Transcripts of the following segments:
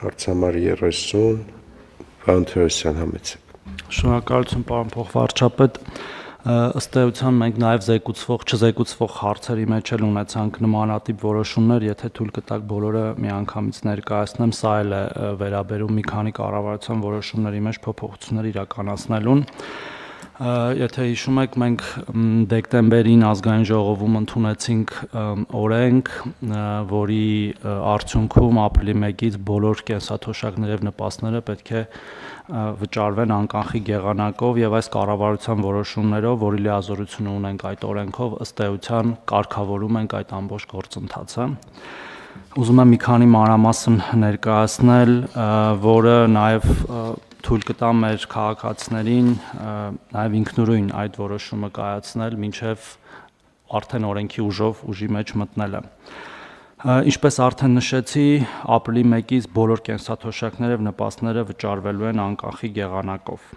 Հարցամար 30 Վանթերոսյան համեցեք։ Շնորհակալություն պարոն փոխվարչապետ, ըստ էության մենք նաև չզեկուցվող հարցերի մեջ էլ ունեցանք նմանատիպ որոշումներ, եթե թույլ կտաք բոլորը միանգամից ներկայացնեմ, սա էլ է վերաբերում մի քանի կառավարության որոշումների մեջ փոփոխություններ իրականացնելուն։ Եթե հիշում եք, մենք դեկտեմբերին ազգային ժողովում ընդունեցինք օրենք, որի արդյունքում ապրիլի 1-ից բոլոր կենսաթոշակները եւ նպաստները պետք է վճարվեն անկանխիկ եղանակով եւ այս կառավարության որոշումներով, որի լիազորությունը ունենք այդ օրենքով, ըստ էության կարգավորում ենք այդ ամբողջ գործընթացը։ Ուզում եմ մի քանի մանրամասն ներկայացնել, որը նաեւ թույլ կտա մեր քաղաքացիներին նաև ինքնուրույն այդ որոշումը կայացնել, մինչև արդեն օրենքի ուժի մեջ մտնելը։ Ինչպես արդեն նշեցի, ապրիլի 1-ից բոլոր կենսաթոշակները եւ նպաստները վճարվելու են անկանխիկ եղանակով։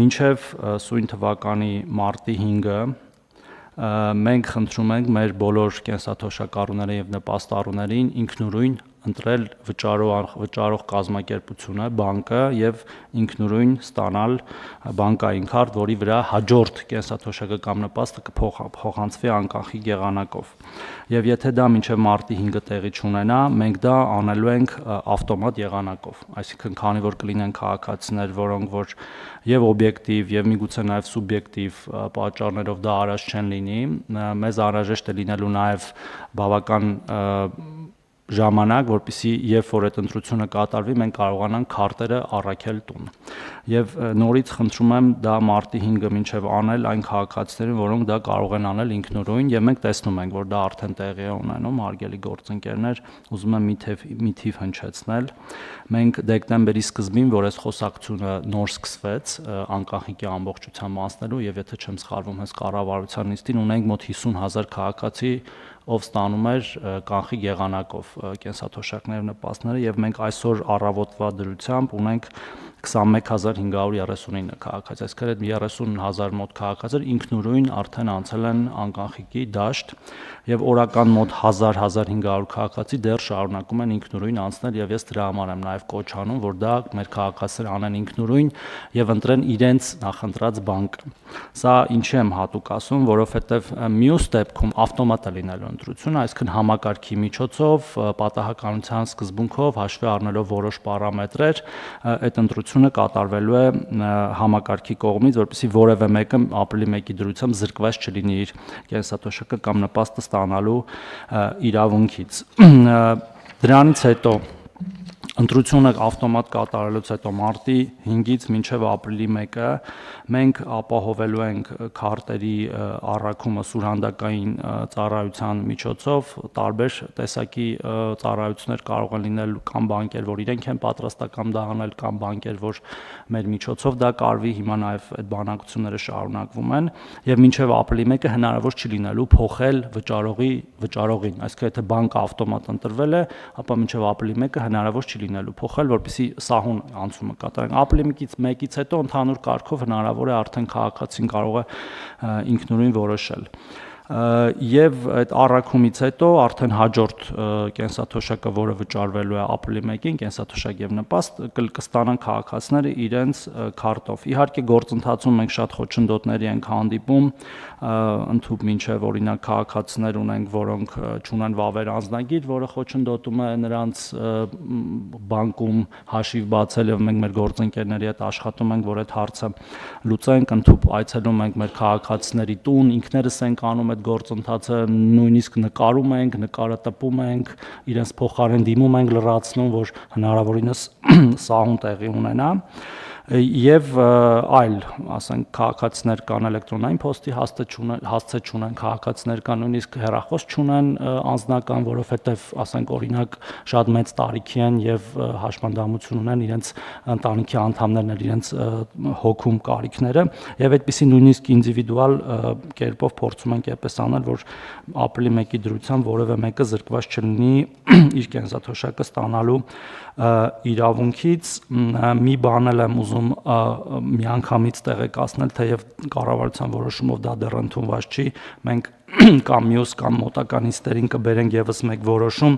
Մինչև սույն թվականի մարտի 5-ը մենք խնդրում ենք մեր բոլոր կենսաթոշակառուներին եւ նպաստառուներին ինքնուրույն ընտրել վճարող կազմակերպությունը, բանկը եւ ինքնուրույն ստանալ բանկային քարտ, որի վրա հաջորդ կենսաթոշակը կամ նպաստը կփոխանցվի անկանխիկ եղանակով։ Եվ եթե դա մինչև մարտի 5-ը տեղի չունենա, մենք դա անելու ենք ավտոմատ եղանակով։ Այսինքն, քանի որ կլինեն քաղաքացիներ, որոնք որ եւ օբյեկտիվ եւ միգուցե նաեւ սուբյեկտիվ պատճառներով դա արած չեն լինի, մեզ անհրաժեշտ է լինելու նաեւ բավական ժամանակ, որպեսզի երբ որ այդ ընտրությունը կատարվի, մենք կարողանանք քարտերը առաքել տուն։ Եվ նորից խնդրում եմ դա մարտի 5-ը մինչև անել այն քաղաքացիներին, որոնք դա կարող են անել ինքնուրույն, եւ մենք տեսնում ենք, որ դա արդեն տեղի է ունենում, հարգելի գործընկերներ, ուզում եմ մի թիվ հնչեցնել։ Մենք դեկտեմբերի սկզբին, որ այս խոսակցությունը նոր սկսվեց, անկանխիկի ամբողջությամբ անցնելու, եւ եթե չեմ սխալվում, հենց կառավարության նիստին ունենք մոտ 50,000 քաղաքացի, ով ստանում էր կանխիկ եղանակով կենսաթոշակներ նպաստները, եւ մենք այսօր առավոտվա դրությամբ ունենք 21539 քաղաքացի, այսինքն այդ 30000 մոտ քաղաքացիներ ինքնուրույն արդեն անցել են անկանխիկի դաշտ, եւ օրական մոտ 1000-1500 քաղաքացի դեռ շարունակում են ինքնուրույն անցնել, եւ ես դրա համար եմ նաեւ կոչ անում, որ դա մեր քաղաքացիները անեն ինքնուրույն եւ ընտրեն իրենց նախընտրած բանկը։ Սա ինչի եմ հատուկ ասում, որովհետեւ մյուս դեպքում ավտոմատ է լինելու ընտրությունը, այսինքն համակարգի միջոցով, պատահականության սկզբունքով, հաշվի առնելով որոշ պարամետրեր, այդ ընտրությունը կատարվելու է համակարգի կողմից, որպեսզի որևէ մեկը ապրիլի 1-ի դրությամբ զրկված չլինի իր կենսաթոշակը կամ նպաստը ստանալու իրավունքից։ Դրանից հետո ընտրությունը ավտոմատ կատարելուց հետո մարտի 5-ից մինչև ապրիլի 1-ը մենք ապահովելու ենք քարտերի առաքումը սուրհանդակային ծառայության միջոցով, տարբեր տեսակի ծառայություններ կարող են լինել կամ բանկեր, որ իրենք են պատրաստական դա անել, կամ բանկեր, որ մեր միջոցով դա կարվի, հիմա նաև այդ բանակցությունները շարունակվում են, եւ մինչև ապրիլի 1-ը հնարավոր չի լինելու փոխել վճարողին, այսինքն եթե բանկը ավտոմատ ընտրվել է, ապա մինչև ապրիլի 1-ը հնարավոր չի լինելու փոխել, որպեսզի սահուն անցումը կատարենք։ Ապրիլի 1-ից հետո ընդհանուր կարգով հնարավոր է արդեն քաղաքացին կարող է ինքնուրույն որոշել։ Եվ այդ առաքումից հետո արդեն հաջորդ կենսաթոշակը, որը վճարվելու է ապրիլի 1-ին, կենսաթոշակ եւ նպաստ կստանան քաղաքացիները իրենց քարտով։ Իհարկե գործընթացում մենք շատ խոչընդոտների ենք հանդիպում, ընդհանուր մինչև օրինակ քաղաքացիներ ունենք, որոնք չունեն վավեր անձնագիր, որը խոչընդոտում է նրանց բանկում հաշիվ բացել, եւ մենք մեր գործընկերների հետ աշխատում ենք, որ այդ հարցը լուծենք, ընդհանուր այցելում ենք մեր քաղաքացիների տուն, ինքներս ենք անում այդ գործընթացը, նույնիսկ նկարում ենք, նկարը տպում ենք, իրենց փոխարեն դիմում ենք, լրացնում, որ հնարավորինս սահուն տեղի ունենա։ Եվ այլ, ասենք, քաղաքացիներ կան էլեկտրոնային փոստի հասցե չունեն, քաղաքացիներ կան նույնիսկ հեռախոս չունեն անձնական, որովհետև, ասենք, օրինակ շատ մեծ տարիքի են եւ հաշմանդամություն ունեն իրենց ընտանիքի անդամներն էլ իրենց հոգում կարիքները, եւ այդպիսի նույնիսկ ինդիվիդուալ կերպով փորձում ենք այդպես անել, որ ապրիլի 1-ի դրությամբ որևէ մեկը զրկված չլինի իր կենսաթոշակը ստանալու իրավունքից։ Մի բան էլ եմ ուզում միանգամից տեղեկացնել, թեև կառավարության որոշումով դա դեռ ընդունված չի, մենք կամ մյուս կամ մոտական ինստերին կբերենք եւս մեկ որոշում,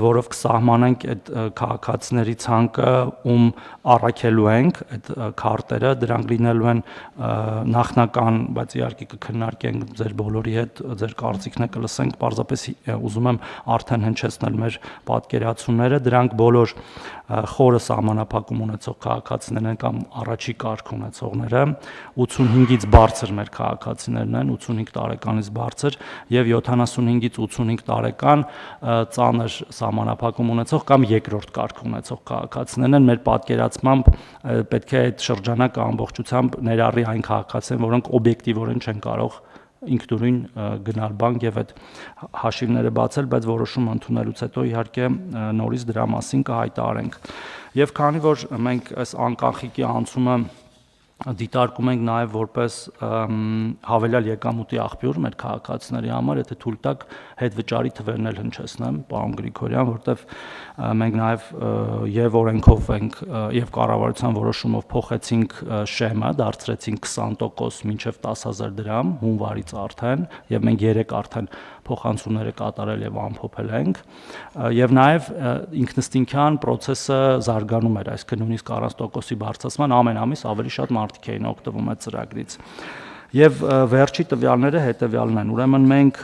որով կսահմանենք այդ քաղաքացիների ցանկը, ում առաքելու ենք այդ քարտերը, դրանք լինելու են նախնական, բայց իհարկե կքննարկենք ձեր բոլորի հետ, ձեր կարծիքն է կլսենք, պարզապես ուզում եմ արդեն հնչեցնել մեր պատկերացումները, դրանք բոլոր խորը սահմանափակում ունեցող քաղաքացիներն են կամ առաջի կարգ ունեցողները, 85-ից բարձր մեր քաղաքացիներն են, 85 տարեկանից բարձր եւ 75-ից 85 տարեկան ծանր սահմանափակում ունեցող կամ երկրորդ կարգ ունեցող քաղաքացիներն են, մեր պատկերացմամբ պետք է այդ շրջանակը ամբողջությամբ ներառի այն քաղաքացիներն, որոնք օբյեկտիվորեն չեն կարող ինքնուրույն գնալ բանկ եւ այդ հաշիվները բացել, բայց որոշումը ընդունելուց հետո իհարկե նորից դրա մասին կհայտարարենք։ Եվ քանի որ մենք այս անկախիքի անցումը դիտարկում ենք նաև որպես հավելյալ եկամուտի աղբյուր մեր քաղաքացիների համար, եթե թույլ տաք հետվճարի թվերն էլ հնչեցնեմ, պարոն Գրիգորյան, որտեվ մենք նաև եւ օրենքով ենք եւ կառավարության որոշումով փոխեցինք շեմը, դարձրեցինք 20% մինչեւ 10,000 դրամ հունվարից արդեն, եւ մենք 3 արդեն փոխանցումները կատարել եւ ամփոփել ենք, եւ նաեւ ինքնըստինքյան process-ը զարգանում էր, այսինքն նույնիսկ 40%-ի բարձրացման ամեն ամիս ավելի շատ մարդիկ էին օգտվում այդ ծրագրից։ Եվ վերջի տվյալները հետևյալն են, ուրեմն մենք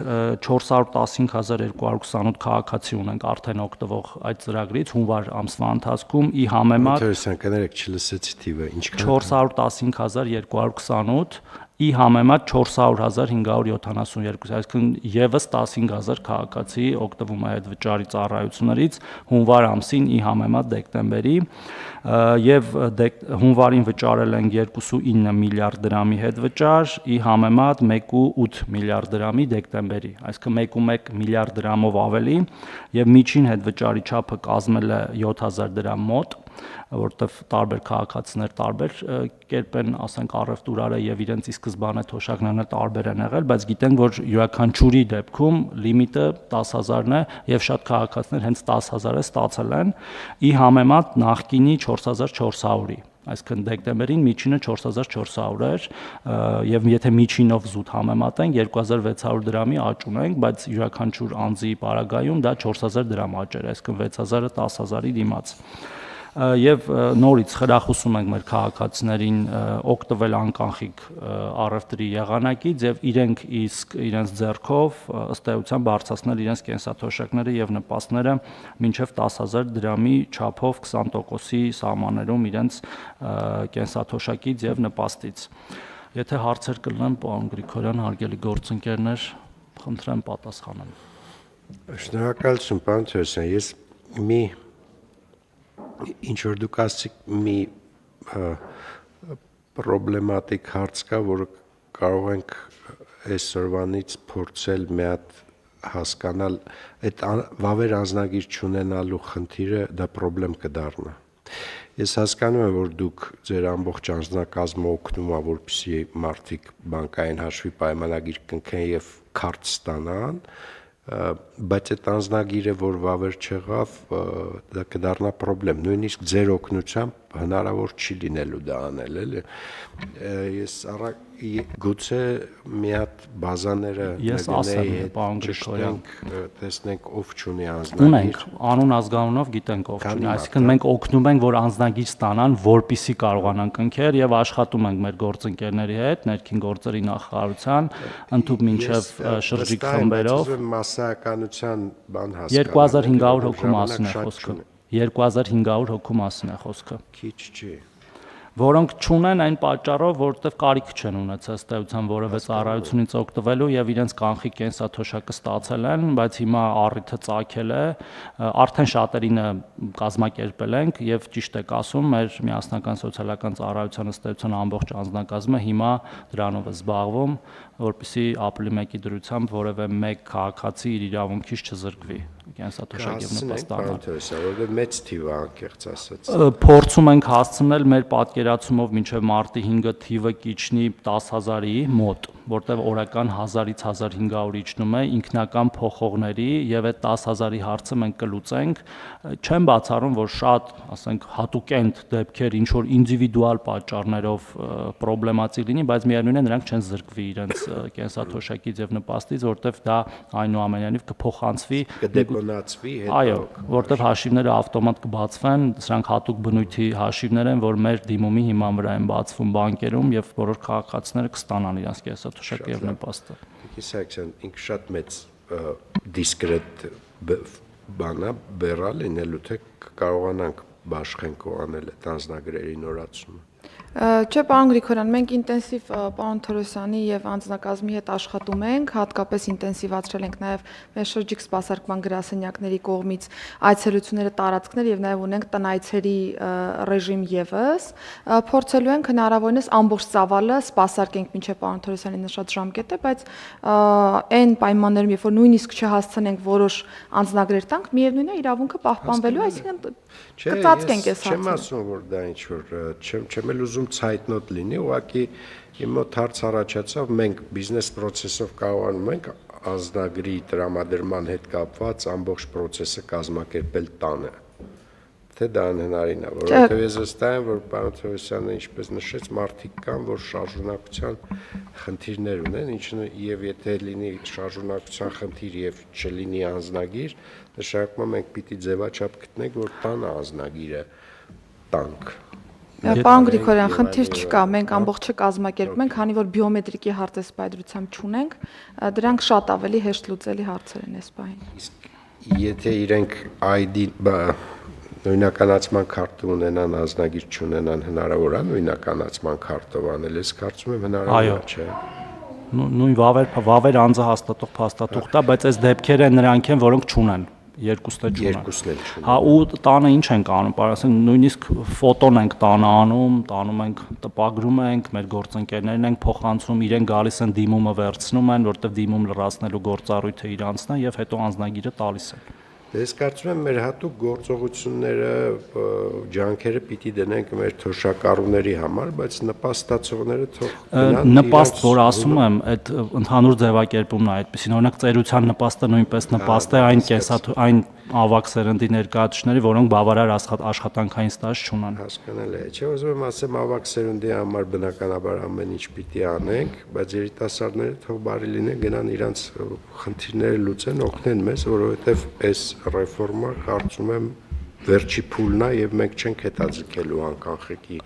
415,228 քաղաքացի ունենք արդեն օգտվող այդ ծրագրից հունվար ամսվա ընթացքում, ի համեմատ Ինտերեսանտ կներեք չլսեցի թիվը, ինչքան 415,228 ի համեմատ 400,572, այսինքն եւս 15,000 քաղաքացի օգտվում է այդ վճարի ծառայություններից հունվար ամսին ի համեմատ դեկտեմբերի, եւ հունվարին վճարել են 2.9 միլիարդ դրամի հետ վճար, ի համեմատ 1.8 միլիարդ դրամի դեկտեմբերի, այսինքն 1.1 միլիարդ դրամով ավելի, եւ միջին հետ վճարի չափը կազմել է 7,000 դրամ մոտ, որտեվ տարբեր քաղաքացիներ տարբեր կերպ են, ասենք, առևտուր արել եւ իրենց ի սկզբանե թոշակներն տարբեր են եղել, բայց գիտենք, որ յուրաքանչյուրի դեպքում լիմիտը 10,000-ն է եւ շատ քաղաքացիներ հենց 10,000-ը ստացել են, ի համեմատ նախկինի 4,400-ի, այսինքն դեկտեմբերին միջինը 4,400 էր եւ եթե միջինով զուտ համեմատենք 2,600 դրամի աճ ունենք, բայց յուրաքանչյուր անձի պարագայում դա 4,000 դրամ աճ էր, այսինքն 6,000-ը 10,000-ի դիմաց։ Եվ նորից խրախուսում ենք մեր քաղաքացիներին օգտվել անկանխիկ առևտրի եղանակից եւ իրենք իսկ իրենց ձեռքով ըստ էության բարձրացնել իրենց կենսաթոշակները եւ նպաստները մինչեւ 10,000 դրամի չափով 20%-ի սահմաններում իրենց կենսաթոշակից եւ նպաստից։ Եթե հարցեր կլինեն, պարոն Գրիգորյան, հարգելի գործընկերներ, խնդրեմ պատասխանեմ։ Շնորհակալություն, պարոն Թերոսյան, ես ինչ որ դուք ասացիք մի պրոբլեմատիկ հարց կա, որը կարող ենք այսօրվանից փորձել մի հատ հասկանալ, այդ վավեր անձնագիր չունենալու խնդիրը դա պրոբլեմ կդառնա։ Ես հասկանում եմ, որ դուք ձեր ամբողջ անձնակազմը օգնում ա, որպեսզի մարդիկ բանկային հաշվի պայմանագիր կնքեն եւ քարտ ստանան, բայց այդ անձնագիրը, որ վավեր չեղավ, դա կդառնա պրոբլեմ, նույնիսկ ձեր օգնությամբ հնարավոր չի լինելու դա անել, էլի։ Ես գուցե մի հատ բազաները տեսնենք ով չունի անձնագիր։ Ունենք, անուն ազգանունով գիտենք ով չունի, այսինքն մենք օգնում ենք, որ անձնագիր ստանան, որպիսի կարողանան կնքել եւ աշխատում ենք մեր գործընկերների հետ, ներքին գործերի նախարարության, ընդհանուր մինչեւ շրջիկ խմբերով մասսայականության բան հասկանալ 2500 հոգու մասին է խոսքը։ 2500 հոգու մասին է խոսքը։ Քիչ չի։ Որոնք չունեն այն պատճառով, որովհետև կարիք չեն ունեցել ըստ էության որևէ ծառայությունից օգտվելու եւ իրենց կանխիկ կենսաթոշակը ստացել են, բայց հիմա առիթը ծագել է, արդեն շատերինը կազմակերպել ենք եւ ճիշտ եք ասում, մեր միասնական սոցիալական ծառայության ըստ էության ամբողջ անձնակազմը հիմա դրանով է զբաղվում, որպեսզի ապրիլի 1-ի դրությամբ որևէ մեկ քաղաքացի իր իրավունքից չզրկվի կենսաթոշակ եւ նպաստանալ։ Որովհետեւ մեծ թիվ է անկեղծ ասած։ Փորձում ենք հասցնել մեր պատկերացումով մինչև մարտի 5-ը թիվը կիջնի 10,000-ի մոտ, որտեղ օրական 1000-ից 1500 իջնում է ինքնական փոխողների եւ այդ 10000-ի հարցը մենք կլուծենք, չեմ բացառում, որ շատ, ասենք, հատուկենտ դեպքեր ինչ որ ինդիվիդուալ պատճառներով պրոբլեմատիկ լինի, բայց միևնույն է նրանք չեն զրկվի իրենց կենսաթոշակից եւ նպաստից, որտեղ դա այնուամենայնիվ կփոխանցվի, կդեպոնացվի հետո։ Այո, որտեղ հաշիվները ավտոմատ կբացվեն, սրանք հատուկ բնույթի հաշիվներ են, որ մեր դիմումի հիման վրա են բացվում բանկերում եւ բոլոր քաղաքացիները կստանան իրենց կենսաթոշակը եւ նպաստը։ Իսակցիան ինքը շատ մեծ դիսկրետ բանա բերալ լինելու թե կարողանանք բաշխենք ու անել այդ անձնագրերի նորացումը։ Չէ, պարոն Գրիգորյան, մենք ինտենսիվ պարոն Թորոսյանի եւ անձնակազմի հետ աշխատում ենք, հատկապես ինտենսիվացրել ենք նաեւ մեր շրջիկ սպասարկման գրասենյակների կողմից այցելությունները, տարածքներ եւ նաեւ ունենք տնայցերի ռեժիմ եւս։ Փորձելու ենք հնարավորինս ամբողջ ծավալը սպասարկենք մինչեւ պարոն Թորոսյանի նշած ժամկետը, բայց այն պայմաններում, երբ որ նույնիսկ չհասցնենք որոշ անձնագրեր տանք, միևնույն է իրավունքը պահպանվելու, այսինքն կծածկենք այս հարցը։ Չեմ ասում, որ դա ինչ որ չեմ էլ ուզում ցայտնոտ լինի, ուղղակի իմ մոտ հարց առաջացավ, մենք բիզնես process-ով կարողանում ենք անձնագրի տրամադրման հետ կապված ամբողջ process-ը կազմակերպել տանը։ Թե դա անհնարին է, որովհետև ես վստահ եմ, որ պարոն Թովոսյանը ինչպես նշեց, մարդիկ կան, որ շարժունակության խնդիրներ ունեն, ինչն եւ եթե լինի շարժունակության խնդիր եւ չլինի անձնագիր, նշանակում է մենք պիտի ձևաչափ գտնենք, որ տանը անձնագիրը տանք։ Պարոն Գրիգորյան, խնդիր չկա, մենք ամբողջը կազմակերպում ենք, քանի որ բիոմետրիկի հարցեսպայդրությամբ չունենք, դրանք շատ ավելի հեշտ լուծելի հարցեր են այս պահին։ Իսկ եթե իրենք ID նույնականացման քարտը ունենան, անձնագիր չունենան, հնարավոր է նույնականացման քարտով անել, ես կարծում եմ հնարավոր չէ։ Նույն վավեր անձը հաստատող փաստաթուղթ է, բայց այս դեպքերը նրանք են, որոնք չունեն, երկուսն էլ չունեն։ Հա, ու տանը ինչ ենք անում, ասենք նույնիսկ ֆոտոն ենք տանը անում, տանում ենք, տպագրում ենք, մեր գործընկերներն ենք փոխանցում, իրեն գալիս են դիմումը վերցնում են, որտեղ դիմում լրացնելու գործառույթը իրանցն է եւ հետո անձնագիրը տալիս են։ Ես կարծում եմ մեր հատուկ գործողությունները, ջանքերը պիտի դնենք մեր թոշակառուների համար, բայց նպաստացողները թող գնան։ Նպաստ, որ ասում եմ, այդ ընդհանուր ձևակերպումն է այդպեսին, օրինակ ծերության նպաստը նույնպես նպաստ է այն ավակ սերնդի ներկայացուցիչների, որոնք բավարար աշխատանքային ստաժ չունեն։ Հասկանալի է, չէ՞, ուզում եմ ասեմ, ավակ սերնդի համար բնականաբար ամեն ինչ պիտի անենք, բայց երիտասարդները թող բարի լինեն, գնան իրանց խնդիրները լուծեն, օգնեն մեզ, որովհետև այս ռեֆորմը կարծում եմ վերջի փուլն է եւ մենք չենք հետաձգելու անկանխիկի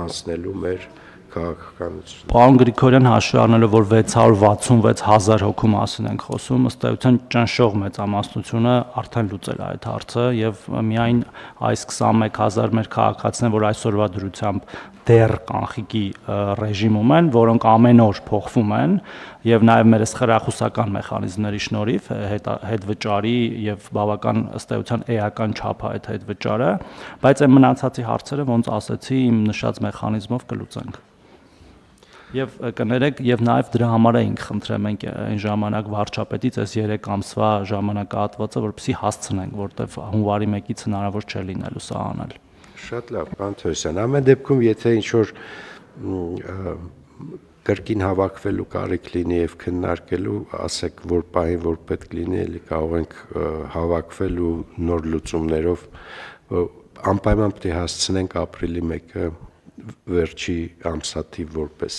անցնելու մեր քաղաքականություն։ Պարոն Գրիգորյան, հաշվի առնելով, որ 666,000 հոգու մասին ենք խոսում, ըստ էության ճնշող մեծամասնությունը արդեն լուծել է այդ հարցը եւ միայն այս 21000 մեր քաղաքացիներ, որ այսօրվա դրությամբ դեռ կանխիկի ռեժիմում են, որոնք ամեն օր փոխվում են եւ նաեւ մեր խրախուսական մեխանիզմների շնորհիվ հետվճարի եւ բավական ըստ էության էական չափ է այդ հետվճարը, բայց այն մնացածի հարցերը ոնց ասեցի իմ նշած մեխանիզմով կլուծենք։ Եվ կներեք, եւ նաեւ դրա համար էինք խնդրել մենք այն ժամանակ վարչապետից այս 3 ամսվա ժամանակահատվածը, որպեսզի հասցնենք, որտեվ հունվարի 1-ից հնարավոր չէ լինելու սա անել։ Շատ լավ, պարոն Թորոսյան, ամեն դեպքում եթե ինչ-որ կրկին հավաքվելու կարիք լինի եւ քննարկելու, ասեք, որ պահին որ պետք լինի, էլի կարող ենք հավաքվել ու նոր լուծումներով անպայման պետք է հասցնենք ապրիլի 1-ը վերջի ամսաթիվ որպես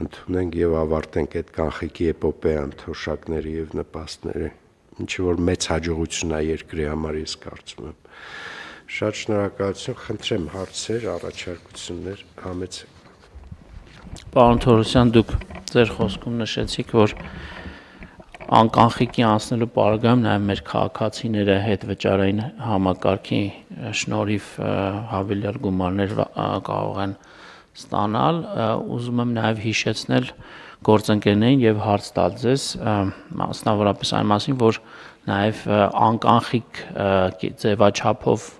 ընդունենք եւ ավարտենք այդ կանխիկի էպոպեան թոշակների եւ նպաստների, ինչը որ մեծ հաջողություն է երկրի համար, ես կարծում եմ։ Շատ շնորհակալություն, խնդրեմ հարցեր, առաջարկություններ համեցեք։ Պարոն Թորոսյան, դուք ձեր խոսքում նշեցիք, որ անկանխիկի անցնելու պարագայում նաև մեր քաղաքացիները հետվճարային համակարգի շնորհիվ հավելյալ գումարներ կարող են ստանալ, ուզում եմ նաև հիշեցնել գործընկերներին եւ հարց տալ ձեզ, մասնավորապես այն մասին, որ նաև անկանխիկ ձևաչափով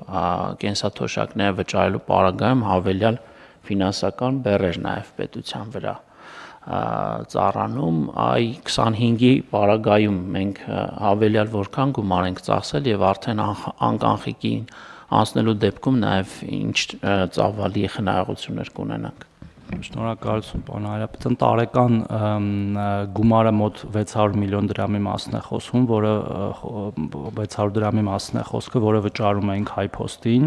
կենսաթոշակները վճարելու պարագայում հավելյալ ֆինանսական բեռեր նաև պետության վրա ծառանում, այ 25-ի պարագայում մենք հավելյալ որքան գումար ենք ծախսել եւ արդեն անկանխիկին անցնելու դեպքում նաև ինչ ծավալի խնայողություններ կունենանք։ Շնորհակալություն, պարոն Հայրապետյան, տարեկան գումարը մոտ 600 միլիոն դրամի մասն է խոսում, որը 600 դրամի մասն է խոսքը, որը վճարում ենք HiPost-ին։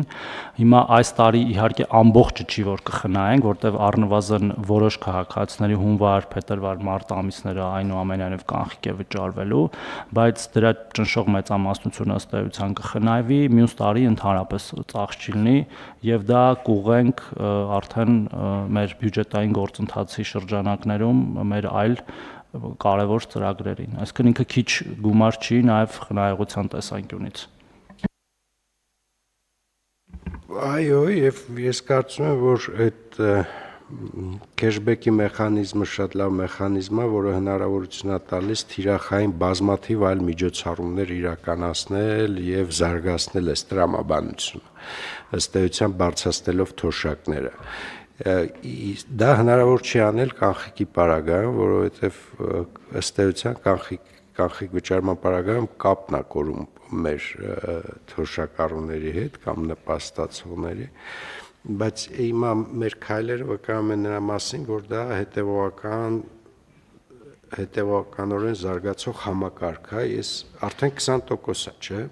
Հիմա այս տարի իհարկե ամբողջը չի որ կխնայենք, որտեղ առնվազն որոշ քաղաքացիների հունվար, փետրվար, մարտ ամիսները այնուամենայնիվ կանխիկ է վճարվելու, բայց դրա ճնշող մեծամասնությունը ըստ էության կխնայվի, մյուս տարի ընդհանրապես ծախս չի լինի եւ դա կուղենք արդեն մեր բյուջետային գործընթացի շրջանակներում մեր այլ կարևոր ծրագրերին։ Այսինքն ինքը քիչ գումար չի նաև խնայողության տեսանկյունից։ Այո, եւ ես կարծում եմ, որ այդ cashback-ի մեխանիզմը շատ լավ մեխանիզմ է, որը հնարավորություն է տալիս թիրախային բազմաթիվ այլ միջոցառումներ իրականացնել եւ զարգացնել այս տրամաբանությունը, ըստ էության բարձրացնելով թոշակները։ Դա հնարավոր չի անել կանխիկի պարագայում, որովհետեւ ըստ էության կանխիկ վճարման պարագայում կապն է կորում մեր թոշակառուների հետ կամ նպաստացողների, բայց հիմա մեր քայլերը վկայում են նրա մասին, որ դա հետևականորեն զարգացող համակարգ է, ես արդեն 20% է, չէ՞,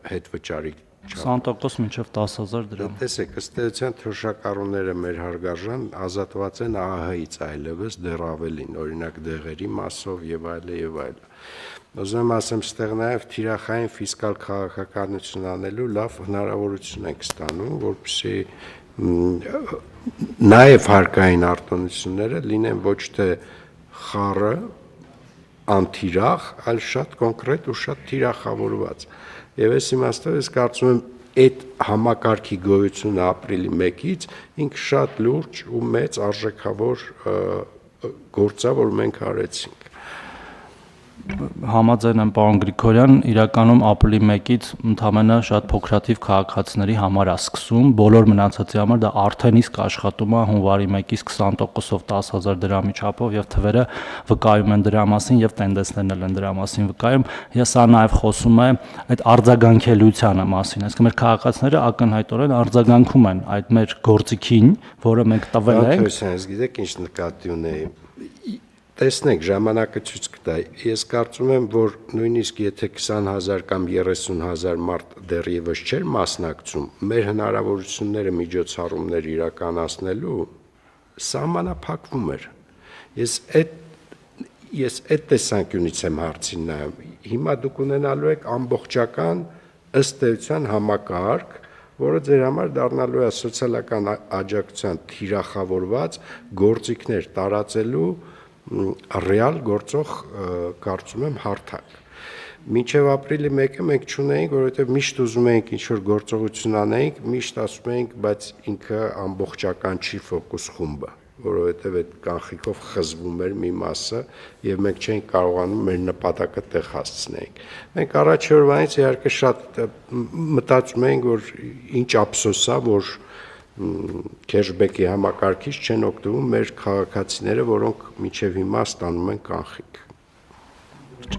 հետ վճարի 20% մինչև 10,000 դրամ։ Տեսեք, ըստ էության թոշակառուները մեր հարգարժան ազատված են ԱՀ-ից այլևս դեռ ավելին, օրինակ դեղերի մասով եւ այլը եւ այլը։ Ուզում եմ ասեմ, ստեղ նաեւ թիրախային ֆիսկալ քաղաքականություն անելու լավ հնարավորություն ենք ստանում, որպեսզի նաեւ հարկային արտոնությունները լինեն ոչ թե խառը, անթիրախ, այլ շատ կոնկրետ ու շատ թիրախավորված։ Եվ այս իմաստով ես կարծում եմ այդ համակարգի գոյությունը ապրիլի 1-ից ինքը շատ լուրջ ու մեծ արժեքավոր գործ է, որ մենք արեցինք։ Համաձայն եմ պարոն Գրիգորյան, իրականում ապրիլի 1-ից ընդամենը շատ փոքրաթիվ քաղաքացիների համար է սկսում, բոլոր մնացածի համար դա արդեն իսկ աշխատում է հունվարի 1-ից 20%-ով 10,000 դրամի չափով եւ թվերը վկայում են դրա մասին եւ տենդենսներն էլ են դրա մասին վկայում։ Ես սա նաեւ խոսում է այդ արձագանքելիությանը մասին, այսինքն մեր քաղաքացիները ակնհայտորեն արձագանքում են այդ մեր գործիքին, որը մենք տվել ենք։ Ես գիտեք ինչ նկատի ունեի։ Տեսնենք, ժամանակը ցույց կտա։ Ես կարծում եմ, որ նույնիսկ եթե 20,000 կամ 30,000 մարդ դեռևս չէր մասնակցում, մեր հնարավորությունները միջոցառումներ իրականացնելու սահմանափակվում էր։ Ես այդ տեսանկյունից եմ հարցին նայում։ Հիմա դուք ունենալու եք ամբողջական ըստ էության համակարգ, որը ձեր համար դառնալու է սոցիալական աջակցության թիրախավորված գործիքներ տարածելու ռեալ գործող կարծում եմ հարթակ։ Մինչև ապրիլի 1-ը մենք չունեինք, որովհետև միշտ ուզում էինք ինչ-որ գործողություն անեինք, միշտ ասում էինք, բայց ինքը ամբողջական չի ֆոկուս խումբը, որովհետև այդ կանխիկով խզվում էր մի մասը եւ մենք չէինք կարողանում մեր նպատակը տեղ հասցնենք։ Մենք առաջ օրվանից իհարկե շատ մտածում էինք, որ ինչ ափսոս է, որ cashback-ի համակարգից չեն օգտվում մեր քաղաքացիները, որոնք մինչև հիմա ստանում են կանխիկ։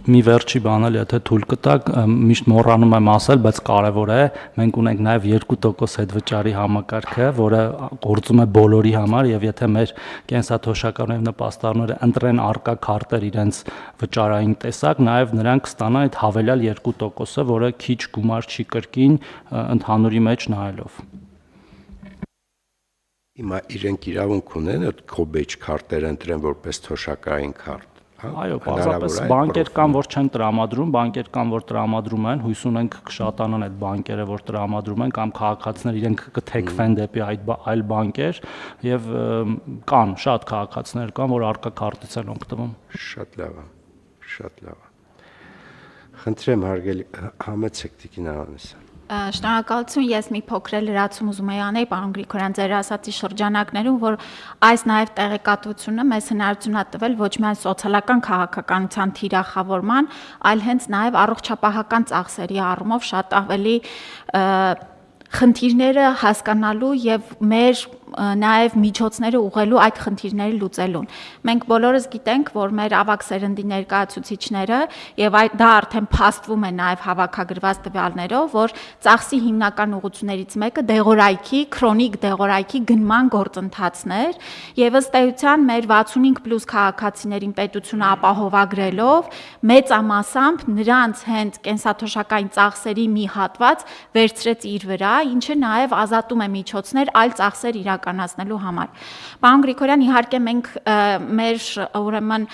Մի վերջի բան էլ եթե թույլ կտաք, միշտ մոռանում եմ ասել, բայց կարևոր է, մենք ունենք նաև 2% հետ վճարի համակարգը, որը գործում է բոլորի համար եւ եթե մեր կենսաթոշակառու եւ նպաստառուները ընտրեն արկա քարտեր իրենց վճարային տեսակ, նաև նրանք կստանան այդ հավելյալ 2%-ը, որը քիչ գումար չի կրկին ընդհանուրի մեջ նայելով։ Հիմա իրենք իրավունք ունեն այդ կոբեջ քարտերը ընտրեն որպես թոշակային քարտ։ Այո, պարզապես բանկեր կան, որ չեն տրամադրում, բանկեր կան, որ տրամադրում են, հույս ունենք կշատանան այդ բանկերը, որ տրամադրում են կամ քաղաքացիներ իրենք կթեքվեն դեպի այլ բանկեր եւ կան շատ քաղաքացիներ կան, որ արկա քարտից են օգտվում։ Շատ լավ է, շատ լավ է։ Խնդրեմ հարգելի համեցեք Տիկին Ավանեսյան։ Շնորհակալություն, ես մի փոքր լրացում ուզում եի անել պարոն Գրիգորյան ձեր ասացի շրջանակներում, որ այս նաև տեղեկատվությունը մեզ հնարավորություն է տվել ոչ միայն սոցիալական քաղաքականության թիրախավորման, այլ հենց նաև առողջապահական ծախսերի առումով շատ ավելի խնդիրները հասկանալու եւ մեր նաև միջոցները ուղղելու այդ խնդիրները լուծելուն։ Մենք բոլորս գիտենք, որ մեր ավագ սերնդի ներկայացուցիչները եւ դա արդեն փաստվում է նաև հավաքագրված տվյալներով, որ ծախսի հիմնական ուղղություններից մեկը դեղորայքի, քրոնիկ դեղորայքի գնման գործընթացն էր, եւ ըստ էության մեր 65+ քաղաքացիներին պետությունը ապահովագրելով մեծամասամբ նրանց հենց կենսաթոշակային ծախսերի մի հատված վերցրեց իր վրա, ինչը նաև ազատում է միջոցներ այլ ծախսեր իրականացնելու համար։ Պարոն Գրիգորյան, իհարկե մենք մեր ուրեմն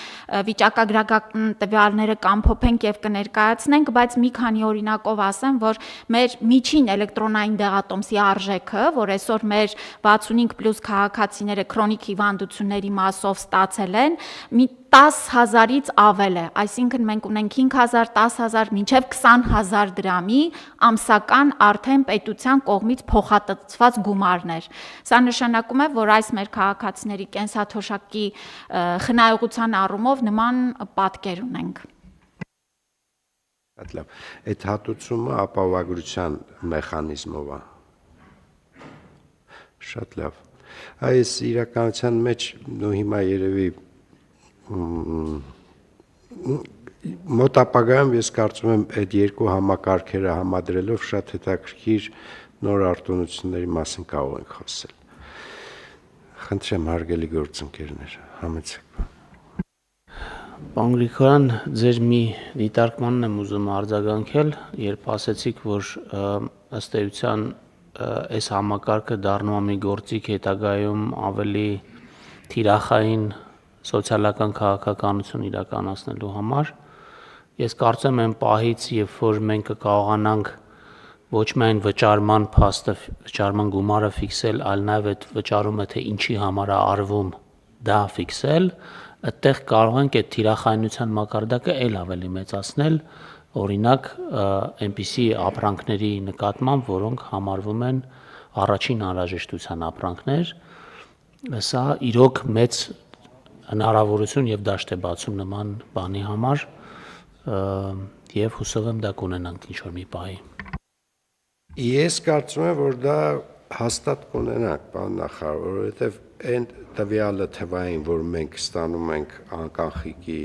վիճակագրական տվյալները կամփոփենք եւ կներկայացնենք, բայց մի քանի օրինակով ասեմ, որ մեր միջին էլեկտրոնային դեղատոմսի արժեքը, որ այսօր մեր 65+ քաղաքացիները քրոնիկ հիվանդությունների մասով ստացել են, մի 10,000-ից ավել է, այսինքն մենք ունենք 5,000, 10,000 մինչև 20,000 դրամի ամսական արդեն պետության կողմից փոխհատուցված գումարներ։ Սա նշանակում է, որ այս մեր քաղաքացիների կենսաթոշակի խնայողության առումով նման պատկեր ունենք։ Շատ լավ։ Այդ հատուցումը ապահովագրության մեխանիզմով է։ Շատ լավ։ Այս իրականության մեջ նո հիմա երևի մոտ ապագայում ես կարծում եմ այդ երկու համակարգերը համադրելով շատ հետաքրքիր նոր արտոնությունների մասին կարող ենք խոսել։ Խնդրեմ հարգելի գործընկերներ, համեցեք։ Պարոն Գրիգորյան, ձեր մի դիտարկմանն եմ ուզում արձագանքել, երբ ասացիք, որ ըստ էության այս համակարգը դառնում է մի գործիք հետագայում ավելի թիրախային սոցիալական քաղաքականություն իրականացնելու համար։ Ես կարծեմ այն պահից, երբ որ մենք կկարողանանք ոչ միայն վճարման փաստը, վճարման գումարը ֆիքսել, այլ նաև այդ վճարումը թե ինչի համար է արվում, դա ֆիքսել, այդտեղ կարող ենք այդ թիրախայնության մակարդակը ել ավելի մեծացնել, օրինակ այնպիսի ապրանքների նկատմամբ, որոնք համարվում են առաջին անհրաժեշտության ապրանքներ, սա իրոք մեծ հնարավորություն եւ դաշտ է բացում նման բանի համար եւ հուսով եմ դա կունենանք ինչ-որ մի պահի։ Ես կարծում եմ, որ դա հաստատ կունենանք, պարոն նախարար, որովհետեւ այն տվյալը թվային, որ մենք ստանում ենք անկանխիկի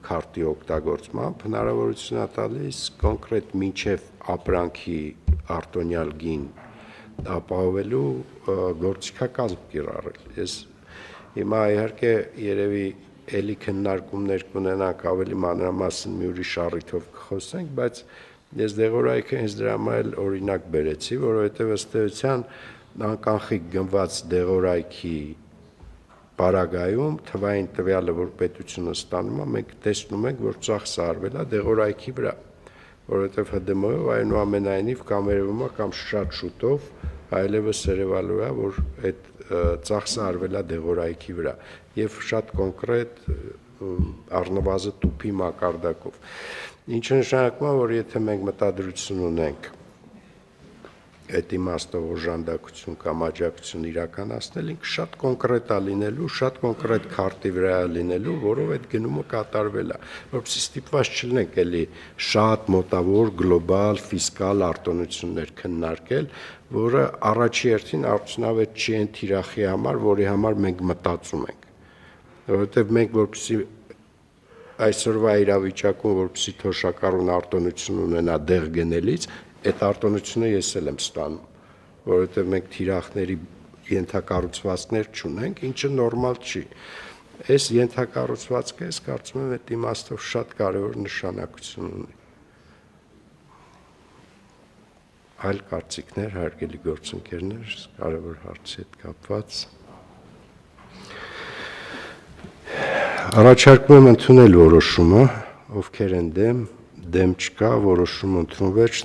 քարտի օգտագործմամբ, հնարավորություն է տալիս կոնկրետ մինչև ապրանքի արտոնյալ գին ապահովելու գործիքակազմ կիրառել։ Ես հիմա իհարկե երևի էլի քննարկումներ կունենանք ավելի մանրամասն մի ուրիշ առիթով կխոսենք, բայց ես դեղորայքը հենց դրա համար էլ օրինակ բերեցի, որովհետև ըստ էության անկանխիկ գնված դեղորայքի պարագայում թվային տվյալը, որ պետությունը ստանում է, մենք տեսնում ենք, որ ծախսը արվել է դեղորայքի վրա, որովհետև ՀԴՄ-ով այնուամենայնիվ կամ երևում է կամ շատ շուտով այլևս երևալու է, որ այդ ծախսը արվել է դեղորայքի վրա եւ շատ կոնկրետ առնվազն տուփի մակարդակով։ Ինչը նշանակում է, որ եթե մենք մտադրություն ունենք այդ իմաստով օժանդակություն կամ աջակցություն իրականացնել, ինքը շատ կոնկրետ է լինելու, շատ կոնկրետ քարտի վրա է լինելու, որով այդ գնումը կատարվել է, որովհետեւ ստիպված չլինենք էլի շատ մոտավոր գլոբալ ֆիսկալ արտոնություններ քննարկել, որը առաջի հերթին արդյունավետ չի այն թիրախի համար, որի համար մենք մտածում ենք, որովհետեւ մենք որպեսզի այսօրվա իրավիճակում որպեսզի թոշակառուն արտոնություն ունենա դեղ գնելից, այդ արտոնությունը ես էլ եմ ստանում, որովհետև մենք թիրախների ենթակառուցվածքներ չունենք, ինչը նորմալ չի։ Այս ենթակառուցվածքը ես կարծում եմ այդ իմաստով շատ կարևոր նշանակություն ունի։ Այլ կարծիքներ, հարգելի գործընկերներ, կարևոր հարցի հետ կապված։ Առաջարկում եմ ընդունել որոշումը, ովքեր են դեմ չկա, որոշումը ընդունվեց։